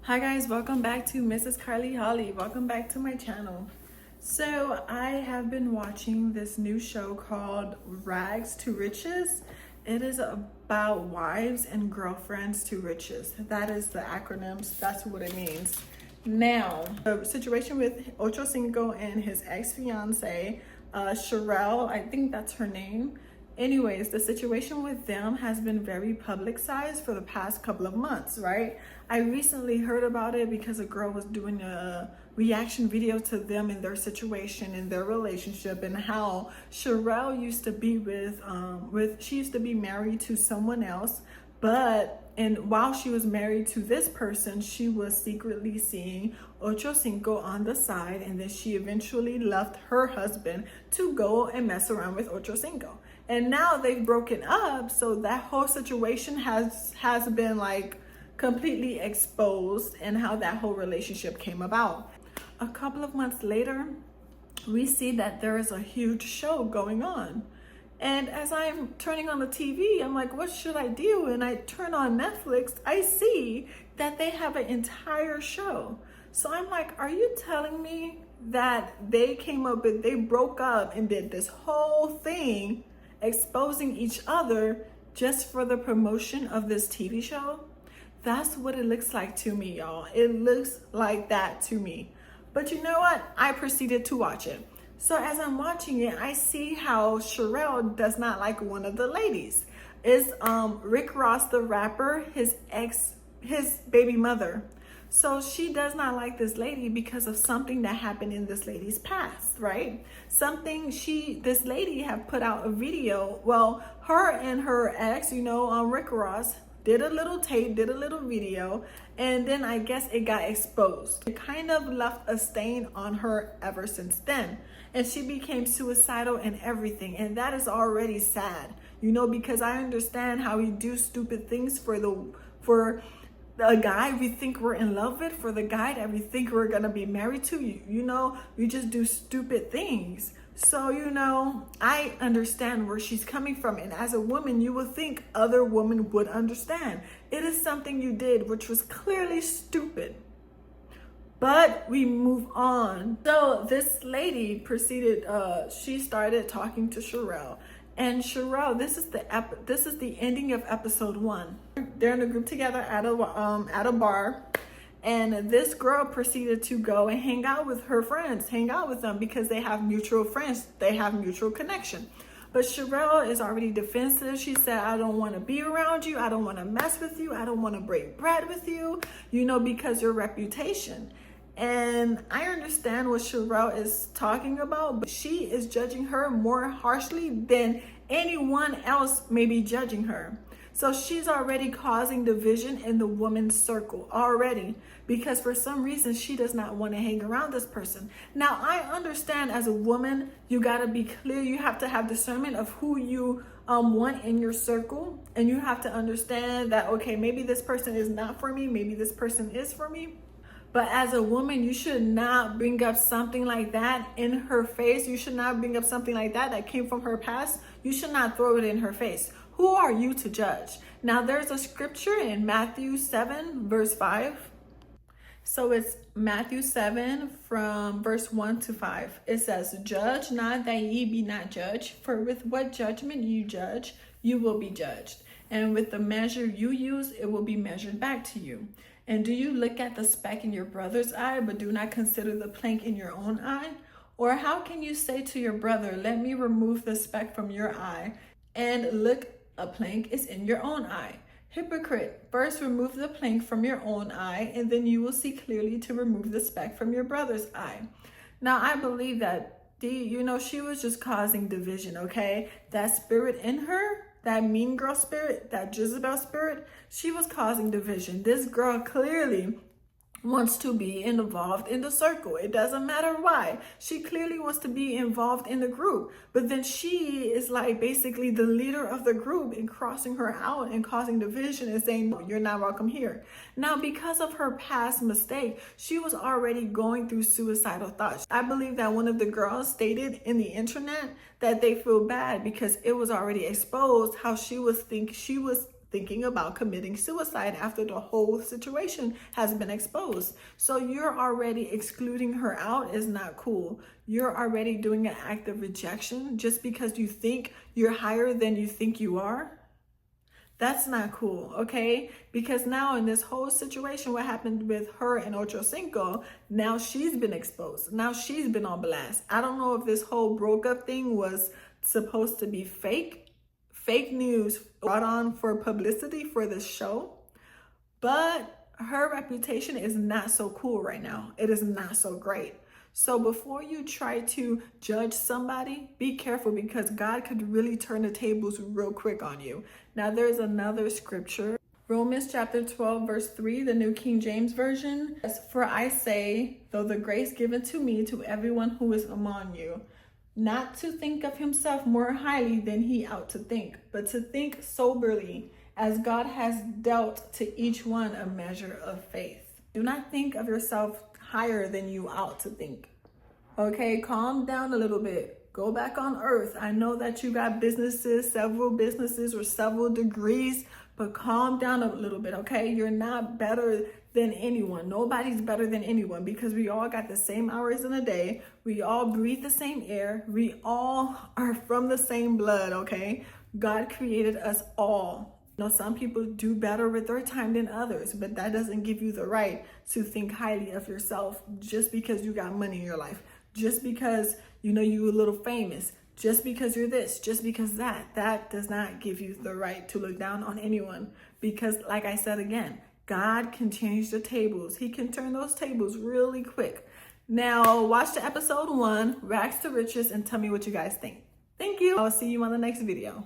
Hi guys, welcome back to Mrs. Carly Holly. Welcome back to my channel. So I have been watching this new show called Rags to Riches. It is about wives and girlfriends to riches. That is the acronyms. That's what it means. Now, the situation with Ocho Cinco and his ex-fiance, Sherelle, I think that's her name. Anyways, the situation with them has been very publicized for the past couple of months, right? I recently heard about it because a girl was doing a reaction video to them and their situation and their relationship, and how Sherelle used to be she used to be married to someone else, and while she was married to this person, she was secretly seeing Ocho Cinco on the side, and then she eventually left her husband to go and mess around with Ocho Cinco. And now they've broken up, so that whole situation has been like completely exposed, and how that whole relationship came about. A couple of months later, we see that there is a huge show going on. And as I'm turning on the TV, I'm like, what should I do? And I turn on Netflix, I see that they have an entire show. So I'm like, are you telling me that they broke up and did this whole thing exposing each other just for the promotion of this TV show? That's what it looks like to me, y'all. It looks like that to me. But you know what? I proceeded to watch it. So as I'm watching it, I see how Sherelle does not like one of the ladies. It's Rick Ross, the rapper, his baby mother. So she does not like this lady because of something that happened in this lady's past, right? This lady have put out a video. Well, her and her ex, Rick Ross, did a little video, and then I guess it got exposed. It kind of left a stain on her ever since then. And she became suicidal and everything. And that is already sad, because I understand how we do stupid things for the guy we think we're in love with, for the guy that we think we're gonna be married to. We just do stupid things. So, I understand where she's coming from. And as a woman, you would think other women would understand. It is something you did, which was clearly stupid. But we move on. So this lady proceeded, she started talking to Sherelle. And Sherelle, this is the ending of episode 1. They're in a group together at a bar. And this girl proceeded to go and hang out with her friends, hang out with them because they have mutual friends. They have mutual connection. But Sherelle is already defensive. She said, I don't want to be around you. I don't want to mess with you. I don't want to break bread with you, because your reputation. And I understand what Sherelle is talking about, but she is judging her more harshly than anyone else may be judging her. So she's already causing division in the woman's circle already, because for some reason she does not want to hang around this person. Now, I understand as a woman, you got to be clear. You have to have discernment of who you want in your circle. And you have to understand that, okay, maybe this person is not for me. Maybe this person is for me. But as a woman, you should not bring up something like that in her face. You should not bring up something like that came from her past. You should not throw it in her face. Who are you to judge? Now, there's a scripture in Matthew 7, verse 5. So it's Matthew 7 from verse 1 to 5. It says, judge not that ye be not judged, for with what judgment you judge, you will be judged. And with the measure you use, it will be measured back to you. And do you look at the speck in your brother's eye, but do not consider the plank in your own eye? Or how can you say to your brother, let me remove the speck from your eye, and look, a plank is in your own eye? Hypocrite, first remove the plank from your own eye, and then you will see clearly to remove the speck from your brother's eye. Now, I believe that she was just causing division, okay? That spirit in her, that mean girl spirit, that Jezebel spirit, she was causing division. This girl clearly wants to be involved in the circle. It doesn't matter why. She clearly wants to be involved in the group. But then she is like basically the leader of the group and crossing her out and causing division and saying, no, you're not welcome here. Now, because of her past mistake, she was already going through suicidal thoughts. I believe that one of the girls stated in the internet that they feel bad because it was already exposed how she was thinking about committing suicide after the whole situation has been exposed. So you're already excluding her out is not cool. You're already doing an act of rejection just because you think you're higher than you think you are. That's not cool, okay? Because now in this whole situation, what happened with her and Ocho Cinco, now she's been exposed. Now she's been on blast. I don't know if this whole broke up thing was supposed to be fake news brought on for publicity for this show, but her reputation is not so cool right now. It is not so great. So before you try to judge somebody, be careful, because God could really turn the tables real quick on you. Now there's another scripture, Romans chapter 12 verse 3, the New King James Version. For I say, though the grace given to me, to everyone who is among you, not to think of himself more highly than he ought to think, but to think soberly, as God has dealt to each one a measure of faith. Do not think of yourself higher than you ought to think. Okay, calm down a little bit. Go back on earth. I know that you got businesses, several businesses or several degrees, but calm down a little bit, okay? You're not better than anyone. Nobody's better than anyone, because we all got the same hours in a day. We all breathe the same air. We all are from the same blood, okay? God created us all. You know, some people do better with their time than others, but that doesn't give you the right to think highly of yourself just because you got money in your life, just because, you know, you're a little famous, just because you're this, just because that does not give you the right to look down on anyone. Because like I said again, God can change the tables. He can turn those tables really quick. Now watch the episode 1, Rags to Riches, and tell me what you guys think. Thank you. I'll see you on the next video.